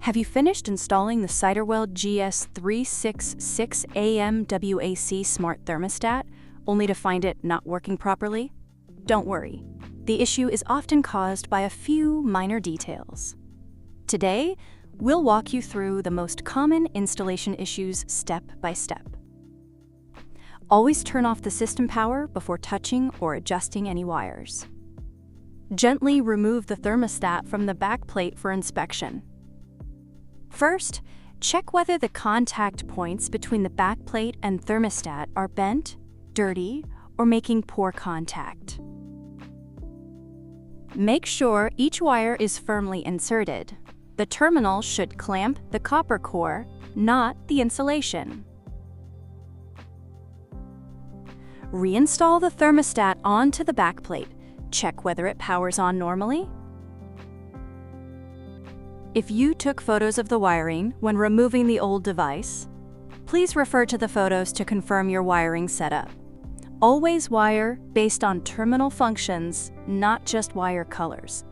Have you finished installing the Siterwell GS366A-MWAC Smart Thermostat, only to find it not working properly? Don't worry. The issue is often caused by a few minor details. Today, we'll walk you through the most common installation issues step by step. Always turn off the system power before touching or adjusting any wires. Gently remove the thermostat from the backplate for inspection. First, check whether the contact points between the backplate and thermostat are bent, dirty, or making poor contact. Make sure each wire is firmly inserted. The terminal should clamp the copper core, not the insulation. Reinstall the thermostat onto the backplate. Check whether it powers on normally. If you took photos of the wiring when removing the old device, please refer to the photos to confirm your wiring setup. Always wire based on terminal functions, not just wire colors.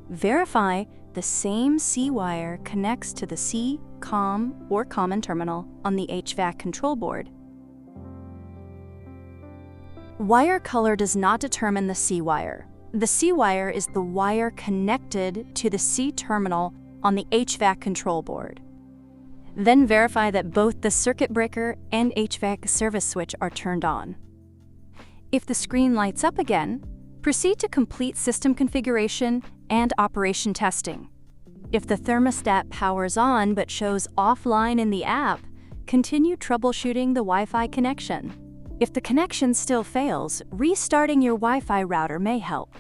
Verify the same C wire connects to the C, COM, or common terminal on the HVAC control board. Wire color does not determine the C wire. The C wire is the wire connected to the C terminal on the HVAC control board. Then verify that both the circuit breaker and HVAC service switch are turned on. If the screen lights up again, proceed to complete system configuration and operation testing. If the thermostat powers on but shows offline in the app, continue troubleshooting the Wi-Fi connection. If the connection still fails, restarting your Wi-Fi router may help.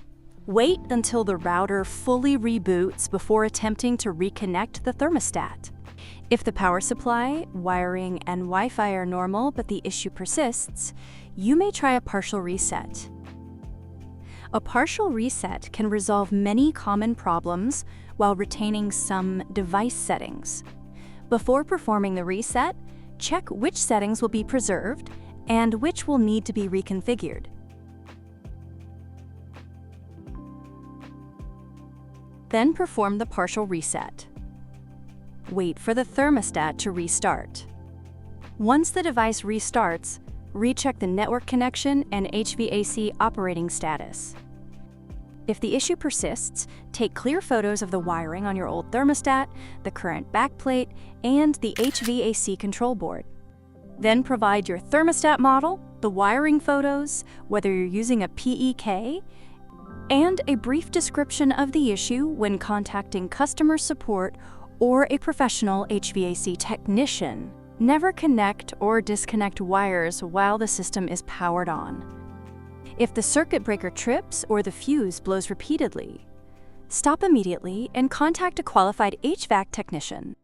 Wait until the router fully reboots before attempting to reconnect the thermostat. If the power supply, wiring, and Wi-Fi are normal but the issue persists, you may try a partial reset. A partial reset can resolve many common problems while retaining some device settings. Before performing the reset, check which settings will be preserved and which will need to be reconfigured. Then perform the partial reset. Wait for the thermostat to restart. Once the device restarts, recheck the network connection and HVAC operating status. If the issue persists, take clear photos of the wiring on your old thermostat, the current backplate, and the HVAC control board. Then provide your thermostat model, the wiring photos, whether you're using a PEK, and a brief description of the issue when contacting customer support or a professional HVAC technician. Never connect or disconnect wires while the system is powered on. If the circuit breaker trips or the fuse blows repeatedly, stop immediately and contact a qualified HVAC technician.